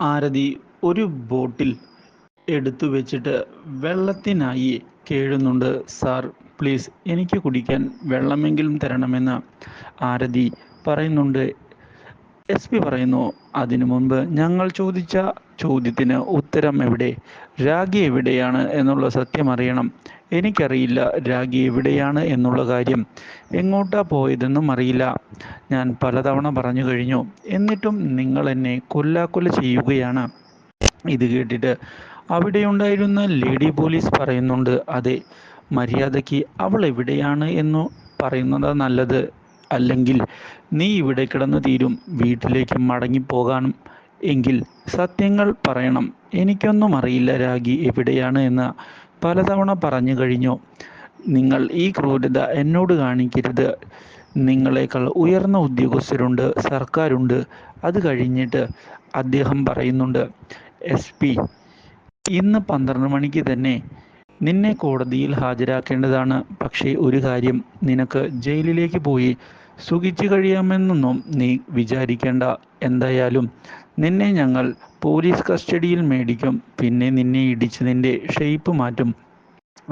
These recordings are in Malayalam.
ആരതി ഒരു ബോട്ടിൽ എടുത്തു വെച്ചിട്ട് വെള്ളത്തിനായി കേഴുന്നുണ്ട്. സാർ, പ്ലീസ് എനിക്ക് കുടിക്കാൻ വെള്ളമെങ്കിലും തരണമെന്ന് ആരതി പറയുന്നുണ്ട്. SP പറയുന്നു, അതിനു മുൻപ് ഞങ്ങൾ ചോദിച്ച ചോദ്യത്തിന് ഉത്തരം എവിടെ? രാഗി എവിടെയാണ് എന്നുള്ള സത്യം അറിയണം. എനിക്കറിയില്ല രാഗി എവിടെയാണ് എന്നുള്ള കാര്യം. എങ്ങോട്ടാ പോയതെന്നും അറിയില്ല. ഞാൻ പലതവണ പറഞ്ഞു കഴിഞ്ഞു. എന്നിട്ടും നിങ്ങൾ എന്നെ കൊല്ലാക്കൊല ചെയ്യുകയാണ്. ഇത് കേട്ടിട്ട് അവിടെയുണ്ടായിരുന്ന ലേഡി പോലീസ് പറയുന്നുണ്ട്, അതെ, മര്യാദയ്ക്ക് അവൾ എവിടെയാണ് എന്ന് പറയുന്നത് നല്ലത്. അല്ലെങ്കിൽ നീ ഇവിടെ കിടന്ന് തീരും. വീട്ടിലേക്ക് മടങ്ങിപ്പോകാനും എങ്കിൽ സത്യങ്ങൾ പറയണം. എനിക്കൊന്നും അറിയില്ല രാഗി എവിടെയാണ് എന്ന് പലതവണ പറഞ്ഞു കഴിഞ്ഞു. നിങ്ങൾ ഈ ക്രൂരത എന്നോട് കാണിക്കരുത്. നിങ്ങളെക്കാൾ ഉയർന്ന ഉദ്യോഗസ്ഥരുണ്ട്, സർക്കാരുണ്ട്. അത് കഴിഞ്ഞിട്ട് അദ്ദേഹം പറയുന്നുണ്ട്, SP, ഇന്ന് 12 മണിക്ക് തന്നെ നിന്നെ കോടതിയിൽ ഹാജരാക്കേണ്ടതാണ്. പക്ഷേ ഒരു കാര്യം, നിനക്ക് ജയിലിലേക്ക് പോയി സുഖിച്ചു കഴിയാമെന്നൊന്നും നീ വിചാരിക്കേണ്ട. എന്തായാലും നിന്നെ ഞങ്ങൾ പോലീസ് കസ്റ്റഡിയിൽ മേടിക്കും. പിന്നെ നിന്നെ ഇടിച്ച് നിന്റെ ഷേപ്പ് മാറ്റും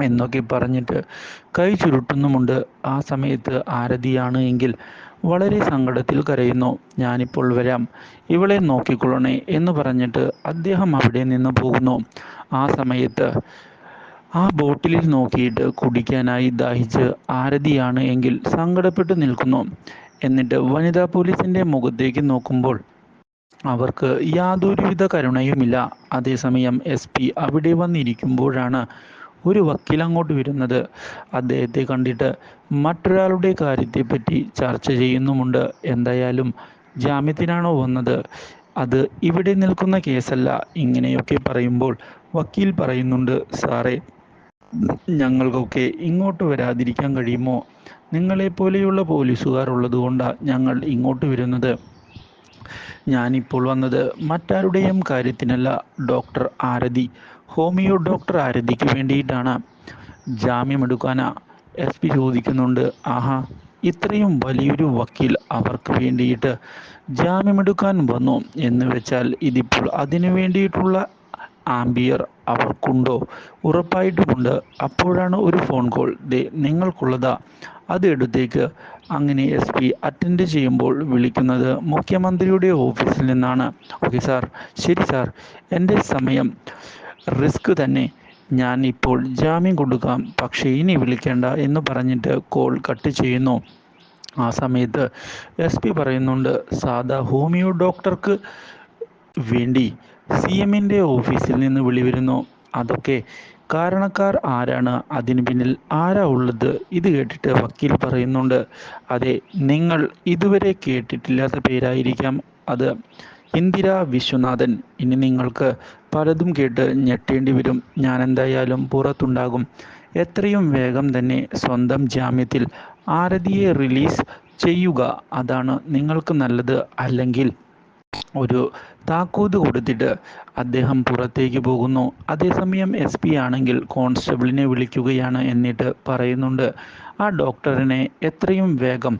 എന്നൊക്കെ പറഞ്ഞിട്ട് കൈ ചുരുട്ടുന്നുമുണ്ട്. ആ സമയത്ത് ആരതിയാണ് എങ്കിൽ വളരെ സങ്കടത്തിൽ കരയുന്നു. ഞാനിപ്പോൾ വരാം, ഇവളെ നോക്കിക്കൊള്ളണേ എന്ന് പറഞ്ഞിട്ട് അദ്ദേഹം അവിടെ നിന്ന് പോകുന്നു. ആ സമയത്ത് ആ ബോട്ടിലിൽ നോക്കിയിട്ട് കുടിക്കാനായി ദാഹിച്ച് ആരതിയാണ് എങ്കിൽ സങ്കടപ്പെട്ട് നിൽക്കുന്നു. എന്നിട്ട് വനിതാ പോലീസിൻ്റെ മുഖത്തേക്ക് നോക്കുമ്പോൾ അവർക്ക് യാതൊരുവിധ കരുണയുമില്ല. അതേസമയം SP അവിടെ വന്നിരിക്കുമ്പോഴാണ് ഒരു വക്കീൽ അങ്ങോട്ട് വരുന്നത്. അദ്ദേഹത്തെ കണ്ടിട്ട് മറ്റൊരാളുടെ കാര്യത്തെപ്പറ്റി ചർച്ച ചെയ്യുന്നുമുണ്ട്. എന്തായാലും ജാമ്യത്തിനാണോ വന്നത്? അത് ഇവിടെ നിൽക്കുന്ന കേസല്ല. ഇങ്ങനെയൊക്കെ പറയുമ്പോൾ വക്കീൽ പറയുന്നുണ്ട്, സാറേ, ഞങ്ങൾക്കൊക്കെ ഇങ്ങോട്ട് വരാതിരിക്കാൻ കഴിയുമോ? നിങ്ങളെപ്പോലെയുള്ള പോലീസുകാർ ഉള്ളതുകൊണ്ടാണ് ഞങ്ങൾ ഇങ്ങോട്ട് വരുന്നത്. ഞാനിപ്പോൾ വന്നത് മറ്റാരുടെയും കാര്യത്തിനല്ല, ഡോക്ടർ ആരതി, ഹോമിയോ ഡോക്ടർ ആരതിക്ക് വേണ്ടിയിട്ടാണ്. ജാമ്യമെടുക്കാനാ? SP ചോദിക്കുന്നുണ്ട്. ആഹാ, ഇത്രയും വലിയൊരു വക്കീൽ അവർക്ക് വേണ്ടിയിട്ട് ജാമ്യമെടുക്കാൻ വന്നു എന്ന് വെച്ചാൽ ഇതിപ്പോൾ അതിനു വേണ്ടിയിട്ടുള്ള ആംബിയർ അവർക്കുണ്ടോ? ഉറപ്പായിട്ടുമുണ്ട്. അപ്പോഴാണ് ഒരു ഫോൺ കോൾ, ദേ നിങ്ങൾക്കുള്ളതാ, അത് എടുത്തേക്ക്. അങ്ങനെ SP അറ്റൻഡ് ചെയ്യുമ്പോൾ വിളിക്കുന്നത് മുഖ്യമന്ത്രിയുടെ ഓഫീസിൽ നിന്നാണ്. ഓക്കെ സാർ, ശരി സാർ, എൻ്റെ സമയം റിസ്ക് തന്നെ. ഞാൻ ഇപ്പോൾ ജാമ്യം കൊടുക്കാം, പക്ഷേ ഇനി വിളിക്കേണ്ട എന്ന് പറഞ്ഞിട്ട് കോൾ കട്ട് ചെയ്യുന്നു. ആ സമയത്ത് SP പറയുന്നുണ്ട്, സാധാ ഹോമിയോ ഡോക്ടർക്ക് വേണ്ടി CMൻ്റെ ഓഫീസിൽ നിന്ന് വിളി വരുന്നു. അതൊക്കെ കാരണക്കാർ ആരാണ്? അതിന് പിന്നിൽ ആരാ ഉള്ളത്? ഇത് കേട്ടിട്ട് വക്കീൽ പറയുന്നുണ്ട്, അതെ, നിങ്ങൾ ഇതുവരെ കേട്ടിട്ടില്ലാത്ത പേരായിരിക്കാം അത്. ഇന്ദിര വിശ്വനാഥൻ. ഇനി നിങ്ങൾക്ക് പലതും കേട്ട് ഞെട്ടേണ്ടി വരും. ഞാൻ എന്തായാലും പുറത്തുണ്ടാകും. എത്രയും വേഗം തന്നെ സ്വന്തം ജാമ്യത്തിൽ ആരതിയെ റിലീസ് ചെയ്യുക. അതാണ് നിങ്ങൾക്ക് നല്ലത്. അല്ലെങ്കിൽ ഒരു താക്കോത് കൊടുത്തിട്ട് അദ്ദേഹം പുറത്തേക്ക് പോകുന്നു. അതേസമയം SP ആണെങ്കിൽ കോൺസ്റ്റബിളിനെ വിളിക്കുകയാണ്. എന്നിട്ട് പറയുന്നുണ്ട്, ആ ഡോക്ടറിനെ എത്രയും വേഗം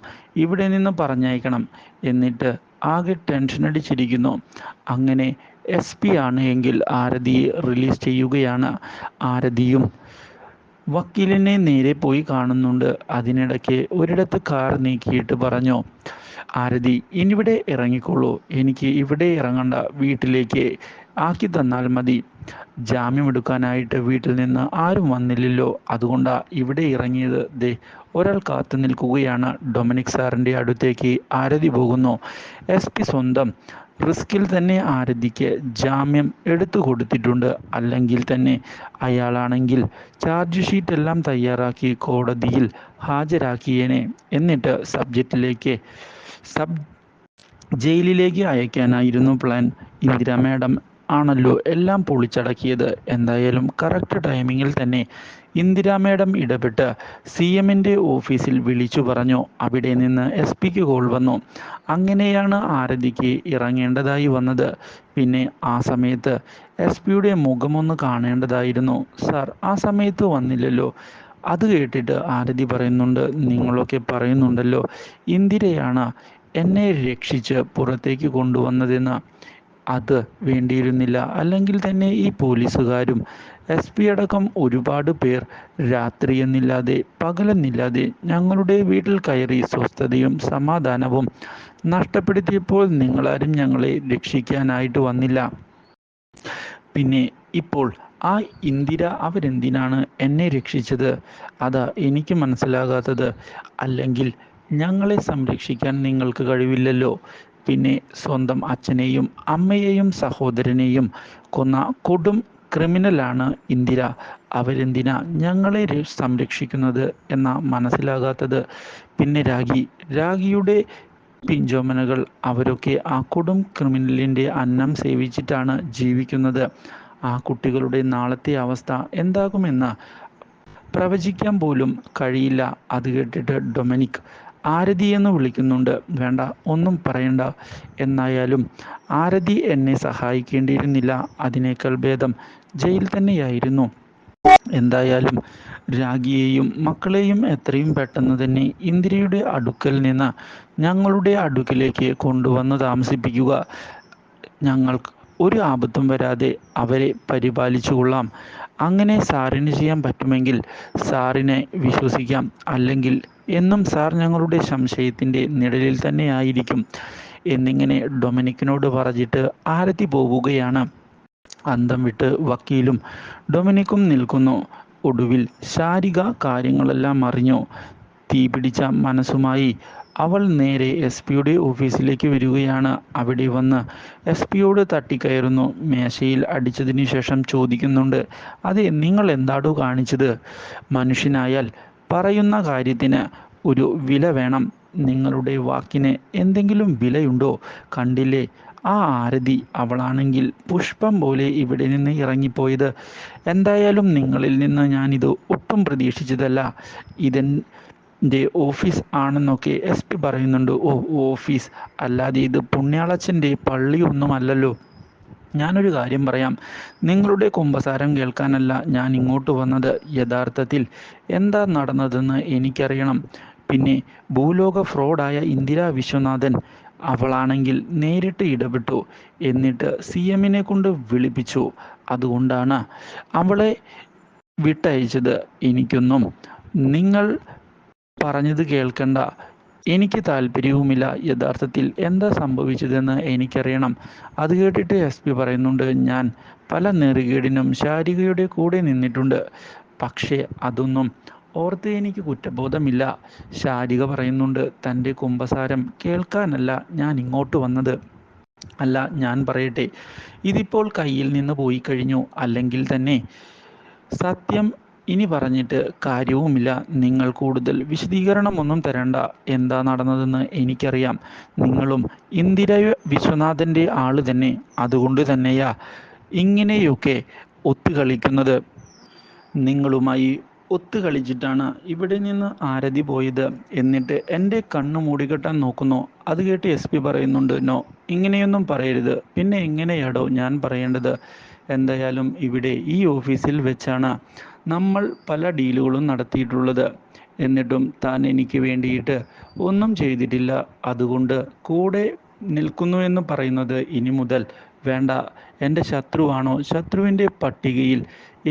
ഇവിടെ നിന്ന് പറഞ്ഞയക്കണം. എന്നിട്ട് ആകെ ടെൻഷൻ അടിച്ചിരിക്കുന്നു. അങ്ങനെ SP ആണ് എങ്കിൽ ആരതിയെ റിലീസ് ചെയ്യുകയാണ്. ആരതിയും വക്കീലിനെ നേരെ പോയി കാണുന്നുണ്ട്. അതിനിടയ്ക്ക് ഒരിടത്ത് കാർ നീക്കിയിട്ട് പറഞ്ഞു, ആരതി, ഇനിവിടെ ഇറങ്ങിക്കോളൂ. എനിക്ക് ഇവിടെ ഇറങ്ങണ്ട, വീട്ടിലേക്ക് ആക്കി തന്നാൽ മതി. ജാമ്യമെടുക്കാനായിട്ട് വീട്ടിൽ നിന്ന് ആരും വന്നില്ലല്ലോ, അതുകൊണ്ടാണ് ഇവിടെ ഇറങ്ങിയത്. ദേ ഒരാൾ കാത്തു നിൽക്കുകയാണ്. ഡൊമിനിക് സാറിൻ്റെ അടുത്തേക്ക് ആരതി പോകുന്നു. SP സ്വന്തം റിസ്കിൽ തന്നെ ആരതിക്ക് ജാമ്യം എടുത്തു കൊടുത്തിട്ടുണ്ട്. അല്ലെങ്കിൽ തന്നെ അയാളാണെങ്കിൽ ചാർജ് ഷീറ്റ് എല്ലാം തയ്യാറാക്കി കോടതിയിൽ ഹാജരാക്കിയേനെ. എന്നിട്ട് സബ് ജയിലിലേക്ക് അയക്കാനായിരുന്നു പ്ലാൻ. ഇന്ദിര മാഡം ആണല്ലോ എല്ലാം പൊളിച്ചടക്കിയത്. എന്തായാലും കറക്റ്റ് ടൈമിങ്ങിൽ തന്നെ ഇന്ദിര മാഡം ഇടപെട്ട് CMൻ്റെ ഓഫീസിൽ വിളിച്ചു പറഞ്ഞു. അവിടെ നിന്ന് SPക്ക് കോൾ വന്നു. അങ്ങനെയാണ് ആരതിക്ക് ഇറങ്ങേണ്ടതായി വന്നത്. പിന്നെ ആ സമയത്ത് SPയുടെ മുഖമൊന്ന് കാണേണ്ടതായിരുന്നു. സാർ ആ സമയത്ത് വന്നില്ലല്ലോ. അത് കേട്ടിട്ട് ആരതി പറയുന്നുണ്ട്, നിങ്ങളൊക്കെ പറയുന്നുണ്ടല്ലോ ഇന്ദിരയാണ് എന്നെ രക്ഷിച്ച് പുറത്തേക്ക് കൊണ്ടുവന്നതെന്ന്. അത് വേണ്ടിയിരുന്നില്ല. അല്ലെങ്കിൽ തന്നെ ഈ പോലീസുകാരും എസ് പി അടക്കം ഒരുപാട് പേർ രാത്രിയെന്നില്ലാതെ പകലെന്നില്ലാതെ ഞങ്ങളുടെ വീട്ടിൽ കയറി സ്വസ്ഥതയും സമാധാനവും നഷ്ടപ്പെടുത്തിയപ്പോൾ നിങ്ങളാരും ഞങ്ങളെ രക്ഷിക്കാനായിട്ട് വന്നില്ല. പിന്നെ ഇപ്പോൾ ആ ഇന്ദിര അവരെന്തിനാണ് എന്നെ രക്ഷിച്ചത്? അതാ എനിക്ക് മനസ്സിലാകാത്തത്. അല്ലെങ്കിൽ ഞങ്ങളെ സംരക്ഷിക്കാൻ നിങ്ങൾക്ക് കഴിവില്ലല്ലോ. പിന്നെ സ്വന്തം അച്ഛനെയും അമ്മയെയും സഹോദരനെയും കൊന്ന കൊടും ക്രിമിനലാണ് ഇന്ദിര. അവരെന്തിനാ ഞങ്ങളെ സംരക്ഷിക്കുന്നത് എന്നാ മനസ്സിലാകാത്തത്. പിന്നെ രാഖിയുടെ പിഞ്ചോമനകൾ അവരൊക്കെ ആ കൊടും ക്രിമിനലിൻ്റെ അന്നം സേവിച്ചിട്ടാണ് ജീവിക്കുന്നത്. ആ കുട്ടികളുടെ നാളത്തെ അവസ്ഥ എന്താകുമെന്ന് പ്രവചിക്കാൻ പോലും കഴിയില്ല. അത് കേട്ടിട്ട് ഡൊമിനിക് ആരതി എന്ന് വിളിക്കുന്നുണ്ട്. വേണ്ട, ഒന്നും പറയണ്ട. എന്നായാലും ആരതി എന്നെ സഹായിക്കേണ്ടിയിരുന്നില്ല. അതിനേക്കാൾ ഭേദം ജയിൽ തന്നെയായിരുന്നു. എന്തായാലും രാഖിയെയും മക്കളെയും എത്രയും പെട്ടെന്ന് തന്നെ ഇന്ദിരയുടെ അടുക്കൽ നിന്ന് ഞങ്ങളുടെ അടുക്കിലേക്ക് കൊണ്ടുവന്ന് താമസിപ്പിക്കുക. ഞങ്ങൾക്ക് ഒരു ആപത്തും വരാതെ അവരെ പരിപാലിച്ചു കൊള്ളാം. അങ്ങനെ സാറിന് ചെയ്യാൻ പറ്റുമെങ്കിൽ സാറിനെ വിശ്വസിക്കാം. അല്ലെങ്കിൽ എന്നും സാർ ഞങ്ങളുടെ സംശയത്തിൻ്റെ നിഴലിൽ തന്നെയായിരിക്കും എന്നിങ്ങനെ ഡൊമിനിക്കിനോട് പറഞ്ഞിട്ട് ആരതി പോവുകയാണ്. അന്തം വിട്ട് വക്കീലും ഡൊമിനിക്കും നിൽക്കുന്നു. ഒടുവിൽ ശാരിക കാര്യങ്ങളെല്ലാം അറിഞ്ഞു. തീപിടിച്ച മനസ്സുമായി അവൾ നേരെ എസ് പിയുടെ ഓഫീസിലേക്ക് വരികയാണ്. അവിടെ വന്ന് എസ് പിയോട് തട്ടിക്കയറുന്നു. മേശയിൽ അടിച്ചതിന് ശേഷം ചോദിക്കുന്നുണ്ട്, അതെ, നിങ്ങൾ എന്താടോ കാണിച്ചത്? മനുഷ്യനായാൽ പറയുന്ന കാര്യത്തിന് ഒരു വില വേണം. നിങ്ങളുടെ വാക്കിന് എന്തെങ്കിലും വിലയുണ്ടോ? കണ്ടില്ലേ ആ ആരതി, അവളാണെങ്കിൽ പുഷ്പം പോലെ ഇവിടെ നിന്ന് ഇറങ്ങിപ്പോയത്. എന്തായാലും നിങ്ങളിൽ നിന്ന് ഞാനിത് ഒട്ടും പ്രതീക്ഷിച്ചതല്ല. ഇതെൻ്റെ ഓഫീസ് ആണെന്നൊക്കെ എസ് പി പറയുന്നുണ്ട്. ഓ, ഓഫീസ് അല്ലാതെ ഇത് പുണ്യാളച്ചൻ്റെ പള്ളിയൊന്നുമല്ലല്ലോ. ഞാനൊരു കാര്യം പറയാം, നിങ്ങളുടെ കുമ്പസാരം കേൾക്കാനല്ല ഞാൻ ഇങ്ങോട്ട് വന്നത്. യഥാർത്ഥത്തിൽ എന്താ നടന്നതെന്ന് എനിക്കറിയണം. പിന്നെ ഭൂലോക ഫ്രോഡായ ഇന്ദിര വിശ്വനാഥൻ, അവളാണെങ്കിൽ നേരിട്ട് ഇടപെട്ടു. എന്നിട്ട് സി എമ്മിനെ കൊണ്ട് വിളിപ്പിച്ചു. അതുകൊണ്ടാണ് അവളെ വിട്ടയച്ചത്. എനിക്കൊന്നും നിങ്ങൾ പറഞ്ഞത് കേൾക്കണ്ട. എനിക്ക് താല്പര്യവുമില്ല. യഥാർത്ഥത്തിൽ എന്താ സംഭവിച്ചതെന്ന് എനിക്കറിയണം. അത് കേട്ടിട്ട് എസ് പി പറയുന്നുണ്ട്, ഞാൻ പല നെറുകേടിനും ശാരികയുടെ കൂടെ നിന്നിട്ടുണ്ട്. പക്ഷേ അതൊന്നും ഓർത്ത് എനിക്ക് കുറ്റബോധമില്ല. ശാരിക പറയുന്നുണ്ട്, തൻ്റെ കുമ്പസാരം കേൾക്കാനല്ല ഞാൻ ഇങ്ങോട്ട് വന്നത്. അല്ല, ഞാൻ പറയട്ടെ, ഇതിപ്പോൾ കയ്യിൽ നിന്ന് പോയി കഴിഞ്ഞു. അല്ലെങ്കിൽ തന്നെ സത്യം ഇനി പറഞ്ഞിട്ട് കാര്യവുമില്ല. നിങ്ങൾ കൂടുതൽ വിശദീകരണമൊന്നും തരണ്ട. എന്താ നടന്നതെന്ന് എനിക്കറിയാം. നിങ്ങളും ഇന്ദിര വിശ്വനാഥൻ്റെ ആള് തന്നെ. അതുകൊണ്ട് തന്നെയാ ഇങ്ങനെയൊക്കെ ഒത്തുകളിക്കുന്നത്. നിങ്ങളുമായി ഒത്തുകളിച്ചിട്ടാണ് ഇവിടെ നിന്ന് ആരതി പോയത്. എന്നിട്ട് എൻ്റെ കണ്ണ് മൂടിക്കെട്ടാൻ നോക്കുന്നു. അത് കേട്ട് എസ് പി പറയുന്നുണ്ട്, നോ, ഇങ്ങനെയൊന്നും പറയരുത്. പിന്നെ എങ്ങനെയാടോ ഞാൻ പറയേണ്ടത്? എന്തായാലും ഇവിടെ ഈ ഓഫീസിൽ വെച്ചാണ് നമ്മൾ പല ഡീലുകളും നടത്തിയിട്ടുള്ളത്. എന്നിട്ടും താൻ എനിക്ക് വേണ്ടിയിട്ട് ഒന്നും ചെയ്തിട്ടില്ല. അതുകൊണ്ട് കൂടെ നിൽക്കുന്നു എന്ന് പറയുന്നത് ഇനി മുതൽ വേണ്ട. എൻ്റെ ശത്രുവാണോ? ശത്രുവിൻ്റെ പട്ടികയിൽ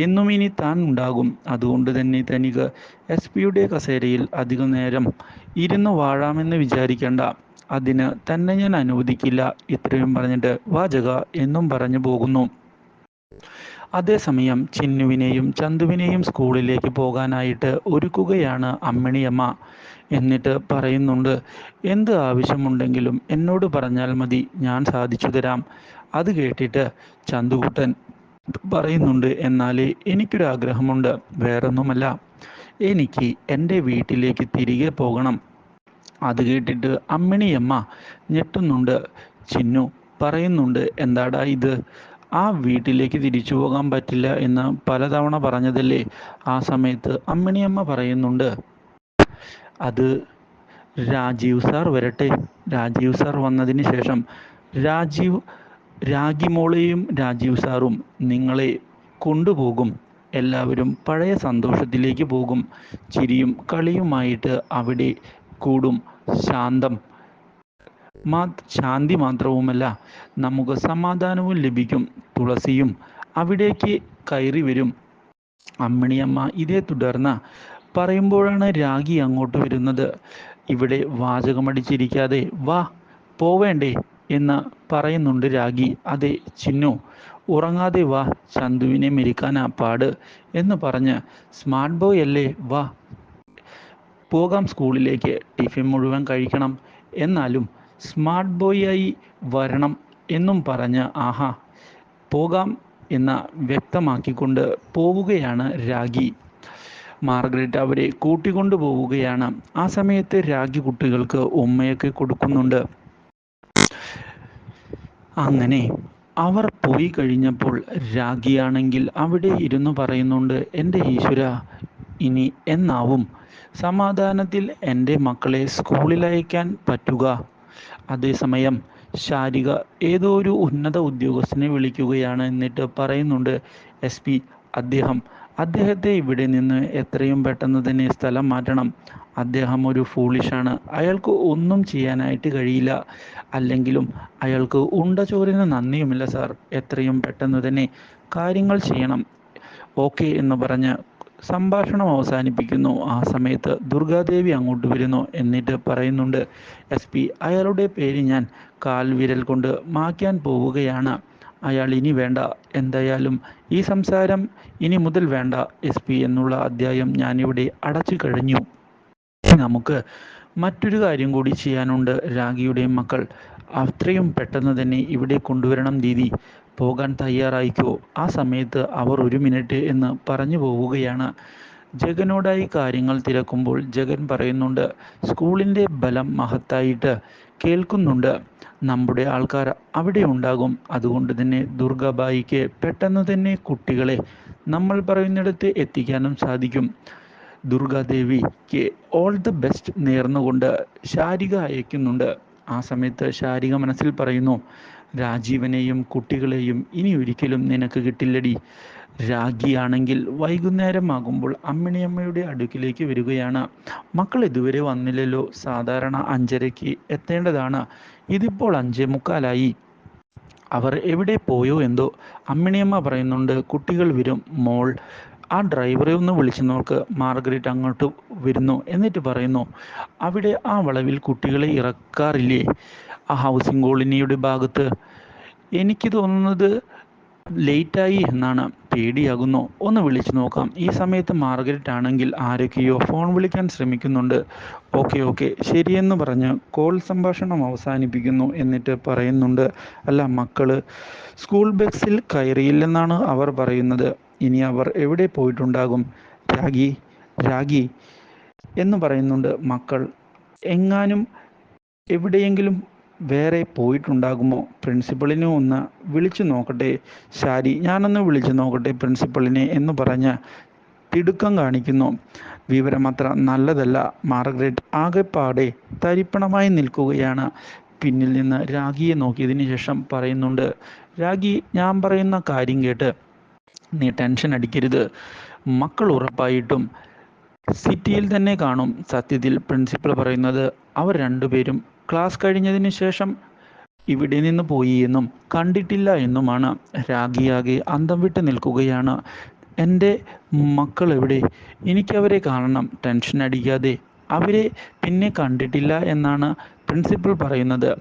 എന്നും ഇനി താൻ ഉണ്ടാകും. അതുകൊണ്ട് തന്നെ തനിക്ക് എസ് പിയുടെ കസേരയിൽ അധികം നേരം ഇരുന്ന് വാഴാമെന്ന് വിചാരിക്കേണ്ട. അതിന് തന്നെ ഞാൻ അനുവദിക്കില്ല. ഇത്രയും പറഞ്ഞിട്ട് വാചക എന്നും പറഞ്ഞു പോകുന്നു. അതേസമയം ചിന്നുവിനെയും ചന്തുവിനെയും സ്കൂളിലേക്ക് പോകാനായിട്ട് ഒരുക്കുകയാണ് അമ്മിണിയമ്മ. എന്നിട്ട് പറയുന്നുണ്ട്, എന്ത് ആവശ്യമുണ്ടെങ്കിലും എന്നോട് പറഞ്ഞാൽ മതി, ഞാൻ സാധിച്ചു തരാം. അത് കേട്ടിട്ട് ചന്തുകുട്ടൻ പറയുന്നുണ്ട്, എന്നാൽ എനിക്കൊരാഗ്രഹമുണ്ട്. വേറൊന്നുമല്ല, എനിക്ക് എൻ്റെ വീട്ടിലേക്ക് തിരികെ പോകണം. അത് കേട്ടിട്ട് അമ്മിണിയമ്മ ഞെട്ടുന്നുണ്ട്. ചിന്നു പറയുന്നുണ്ട്, എന്താടാ ഇത്? ആ വീട്ടിലേക്ക് തിരിച്ചു പോകാൻ പറ്റില്ല എന്ന് പലതവണ പറഞ്ഞതല്ലേ? ആ സമയത്ത് അമ്മിണിയമ്മ പറയുന്നുണ്ട്, അത് രാജീവ് സാർ വരട്ടെ. രാജീവ് സാർ വന്നതിന് ശേഷം രാജീവ് രാഗിമോളെയും രാജീവ് സാറും നിങ്ങളെ കൊണ്ടുപോകും. എല്ലാവരും പഴയ സന്തോഷത്തിലേക്ക് പോകും. ചിരിയും കളിയുമായിട്ട് അവിടെ കൂടും. ശാന്തം ശാന്തി മാത്രവുമല്ല, നമുക്ക് സമാധാനവും ലഭിക്കും. തുളസിയും അവിടേക്ക് കയറി വരും. അമ്മിണിയമ്മ ഇതേ തുടർന്ന് പറയുമ്പോഴാണ് രാഗി അങ്ങോട്ട് വരുന്നത്. ഇവിടെ വാചകമടിച്ചിരിക്കാതെ വാ പോവേണ്ടേ എന്ന് പറയുന്നുണ്ട് രാഗി. അതെ ചിന്നു, ഉറങ്ങാതെ വാ, ചന്തുവിനെ മെരുക്കാനാ പാട് എന്ന് പറഞ്ഞ് സ്മാർട്ട് ബോയ് അല്ലേ, വാ പോകാം സ്കൂളിലേക്ക്, ടിഫിൻ മുഴുവൻ കഴിക്കണം, എന്നാലും സ്മാർട്ട് ബോയ് ആയി വരണം എന്നും പറഞ്ഞ് ആഹാ പോകാം എന്ന് വ്യക്തമാക്കിക്കൊണ്ട് പോവുകയാണ് രാഗി. മാർഗരറ്റ് അവരെ കൂട്ടിക്കൊണ്ടു പോവുകയാണ്. ആ സമയത്ത് രാഗി കുട്ടികൾക്ക് ഉമ്മയൊക്കെ കൊടുക്കുന്നുണ്ട്. അങ്ങനെ അവർ പോയി കഴിഞ്ഞപ്പോൾ രാഗിയാണെങ്കിൽ അവിടെ ഇരുന്ന് പറയുന്നുണ്ട്, എൻ്റെ ഈശ്വര, ഇനി എന്നാവും സമാധാനത്തിൽ എൻ്റെ മക്കളെ സ്കൂളിൽ അയക്കാൻ പറ്റുക. അതേസമയം ശാരിക ഏതോ ഒരു ഉന്നത ഉദ്യോഗസ്ഥനെ വിളിക്കുകയാണ്. എന്നിട്ട് പറയുന്നുണ്ട്, SP അദ്ദേഹത്തെ ഇവിടെ നിന്ന് എത്രയും പെട്ടെന്ന് തന്നെ സ്ഥലം മാറ്റണം. അദ്ദേഹം ഒരു ഫൂളിഷാണ്. അയാൾക്ക് ഒന്നും ചെയ്യാനായിട്ട് കഴിയില്ല. അല്ലെങ്കിലും അയാൾക്ക് ഉണ്ട ചോറിന് നന്ദിയുമില്ല സാർ. എത്രയും പെട്ടെന്ന് തന്നെ കാര്യങ്ങൾ ചെയ്യണം. ഓക്കെ എന്ന് പറഞ്ഞ് സംഭാഷണം അവസാനിപ്പിക്കുന്നു. ആ സമയത്ത് ദുർഗാദേവി അങ്ങോട്ട് വരുന്നു. എന്നിട്ട് പറയുന്നുണ്ട്, SP അയാളുടെ പേര് ഞാൻ കാൽവിരൽ കൊണ്ട് മായ്ക്കാൻ പോവുകയാണ്. അയാൾ ഇനി വേണ്ട. എന്തായാലും ഈ സംസാരം ഇനി മുതൽ വേണ്ട SP എന്നുള്ള അധ്യായം ഞാനിവിടെ അടച്ചു കഴിഞ്ഞു. നമുക്ക് മറ്റൊരു കാര്യം കൂടി ചെയ്യാനുണ്ട്. രാഗിയുടെ മക്കൾ അത്രയും പെട്ടെന്ന് തന്നെ ഇവിടെ കൊണ്ടുവരണം ദീദി. പോകാൻ തയ്യാറായിക്കോ. ആ സമയത്ത് അവർ 1 മിനിറ്റ് എന്ന് പറഞ്ഞു പോവുകയാണ്. ജഗനോടായി കാര്യങ്ങൾ തിരക്കുമ്പോൾ ജഗൻ പറയുന്നുണ്ട്, സ്കൂളിൻ്റെ ബലം മഹത്തായിട്ട് കേൾക്കുന്നുണ്ട്. നമ്മുടെ ആൾക്കാർ അവിടെ ഉണ്ടാകും. അതുകൊണ്ട് തന്നെ ദുർഗാബായിക്ക് പെട്ടെന്ന് തന്നെ കുട്ടികളെ നമ്മൾ പറയുന്നിടത്ത് എത്തിക്കാനും സാധിക്കും. ദുർഗാദേവിക്ക് ഓൾ ദ ബെസ്റ്റ് നേർന്നുകൊണ്ട് ശാരിക അയക്കുന്നുണ്ട്. ആ സമയത്ത് ശാരിക മനസ്സിൽ പറയുന്നു, രാജീവനെയും കുട്ടികളെയും ഇനി ഒരിക്കലും നിനക്ക് കിട്ടില്ലടി. രാഗിയാണെങ്കിൽ വൈകുന്നേരമാകുമ്പോൾ അമ്മിണിയമ്മയുടെ അടുക്കിലേക്ക് വരികയാണ്. മക്കൾ ഇതുവരെ വന്നില്ലല്ലോ. സാധാരണ 5:30 എത്തേണ്ടതാണ്. ഇതിപ്പോൾ 5:45. അവർ എവിടെ പോയോ എന്തോ. അമ്മിണിയമ്മ പറയുന്നുണ്ട്, കുട്ടികൾ വരും മോൾ, ആ ഡ്രൈവറെ ഒന്ന് വിളിച്ചു നോക്ക്. മാർഗരറ്റ് അങ്ങോട്ട് വരുന്നു. എന്നിട്ട് പറയുന്നു, അവിടെ ആ വളവിൽ കുട്ടികളെ ഇറക്കാറില്ലേ, ആ ഹൗസിംഗ് കോളനിയുടെ ഭാഗത്ത്? എനിക്ക് തോന്നുന്നത് ലേറ്റായി എന്നാണ്. പേടിയാകുന്നു. ഒന്ന് വിളിച്ചു നോക്കാം. ഈ സമയത്ത് മാർഗരറ്റ് ആണെങ്കിൽ ആരൊക്കെയോ ഫോൺ വിളിക്കാൻ ശ്രമിക്കുന്നുണ്ട്. ഓക്കെ ശരിയെന്ന് പറഞ്ഞ് കോൾ സംഭാഷണം അവസാനിപ്പിക്കുന്നു. എന്നിട്ട് പറയുന്നുണ്ട്, അല്ല മക്കള് സ്കൂൾ ബസ്സിൽ കയറിയില്ലെന്നാണ് അവർ പറയുന്നത്. ഇനി അവർ എവിടെ പോയിട്ടുണ്ടാകും? രാഗി എന്ന് പറയുന്നുണ്ട്. മക്കൾ എങ്ങാനും എവിടെയെങ്കിലും വേറെ പോയിട്ടുണ്ടാകുമോ? പ്രിൻസിപ്പളിനെ ഒന്ന് വിളിച്ചു നോക്കട്ടെ ശാരി, ഞാനൊന്ന് വിളിച്ചു നോക്കട്ടെ പ്രിൻസിപ്പളിനെ എന്ന് പറഞ്ഞ് തിടുക്കം കാണിക്കുന്നു. വിവരമത്ര നല്ലതല്ല. മാർഗരറ്റ് ആകെപ്പാടെ തരിപ്പണമായി നിൽക്കുകയാണ്. പിന്നിൽ നിന്ന് രാഗിയെ നോക്കിയതിന് ശേഷം പറയുന്നുണ്ട്, രാഗി, ഞാൻ പറയുന്ന കാര്യം കേട്ട് നീ ടെൻഷൻ അടിക്കരുത്. മക്കൾ ഉറപ്പായിട്ടും സിറ്റിയിൽ തന്നെ കാണും. സത്യത്തിൽ പ്രിൻസിപ്പൽ പറയുന്നത് അവർ രണ്ടുപേരും ക്ലാസ് കഴിഞ്ഞതിന് ശേഷം ഇവിടെ നിന്ന് പോയി എന്നും കണ്ടിട്ടില്ല എന്നുമാണ്. രാഗിയാകെ അന്തം വിട്ട് നിൽക്കുകയാണ്. എൻ്റെ മക്കൾ എവിടെ? എനിക്കവരെ കാണണം. ടെൻഷൻ അടിക്കാതെ, അവരെ പിന്നെ കണ്ടിട്ടില്ല എന്നാണ് പ്രിൻസിപ്പൽ പറയുന്നത്.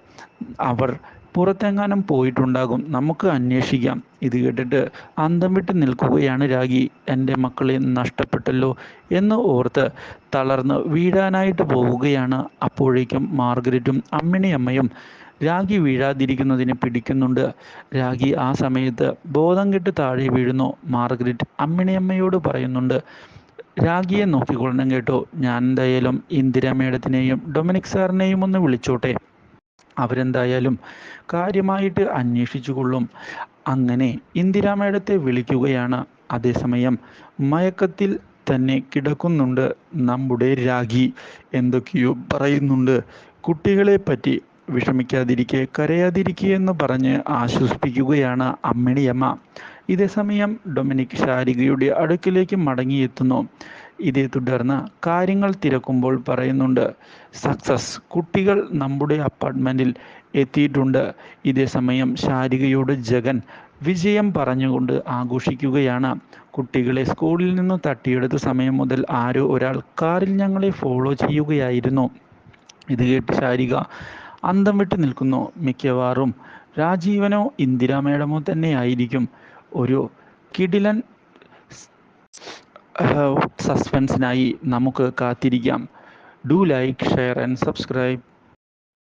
അവർ പുറത്തെങ്ങാനും പോയിട്ടുണ്ടാകും. നമുക്ക് അന്വേഷിക്കാം. ഇത് കേട്ടിട്ട് അന്തം വിട്ട് നിൽക്കുകയാണ് രാഗി. എൻ്റെ മക്കളെ നഷ്ടപ്പെട്ടല്ലോ എന്ന് ഓർത്ത് തളർന്ന് വീഴാനായിട്ട് പോവുകയാണ്. അപ്പോഴേക്കും മാർഗരറ്റും അമ്മിണിയമ്മയും രാഗി വീഴാതിരിക്കുന്നതിന് പിടിക്കുന്നുണ്ട്. രാഗി ആ സമയത്ത് ബോധം കെട്ട് താഴെ വീഴുന്നു. മാർഗരറ്റ് അമ്മിണിയമ്മയോട് പറയുന്നുണ്ട്, രാഗിയെ നോക്കിക്കൊള്ളണം കേട്ടോ. ഞാൻ എന്തായാലും ഇന്ദിര മേഡത്തിനെയും ഡൊമിനിക് സാറിനെയും ഒന്ന് വിളിച്ചോട്ടെ. അവരെന്തായാലും കാര്യമായിട്ട് അന്വേഷിച്ചു കൊള്ളും. അങ്ങനെ ഇന്ദിര മേഡത്തെ വിളിക്കുകയാണ്. അതേസമയം മയക്കത്തിൽ തന്നെ കിടക്കുന്നുണ്ട് നമ്മുടെ രാഗി. എന്തൊക്കെയോ പറയുന്നുണ്ട്. കുട്ടികളെ പറ്റി വിഷമിക്കാതിരിക്കെ, കരയാതിരിക്കുക എന്ന് പറഞ്ഞ് ആശ്വസിപ്പിക്കുകയാണ് അമ്മിണിയമ്മ. ഇതേസമയം ഡൊമിനിക് ശാരികയുടെ അടുക്കിലേക്ക് മടങ്ങിയെത്തുന്നു. ഇതേ തുടർന്ന് കാര്യങ്ങൾ തിരക്കുമ്പോൾ പറയുന്നുണ്ട്, സക്സസ്, കുട്ടികൾ നമ്മുടെ അപ്പാർട്ട്മെൻറ്റിൽ എത്തിയിട്ടുണ്ട്. ഇതേ സമയം ശാരികയോട് ജഗൻ വിജയം പറഞ്ഞുകൊണ്ട് ആഘോഷിക്കുകയാണ്. കുട്ടികളെ സ്കൂളിൽ നിന്ന് തട്ടിയെടുത്ത സമയം മുതൽ ആരോ ഒരാൾ കാറിൽ ഞങ്ങളെ ഫോളോ ചെയ്യുകയായിരുന്നു. ഇത് കേട്ട് ശാരിക അന്തം വിട്ട് നിൽക്കുന്നു. മിക്കവാറും രാജീവനോ ഇന്ദിര മേഡമോ തന്നെയായിരിക്കും. ഒരു കിടിലൻ സസ്പെൻസിനായി നമുക്ക് കാത്തിരിക്കാം. Do like, share and subscribe.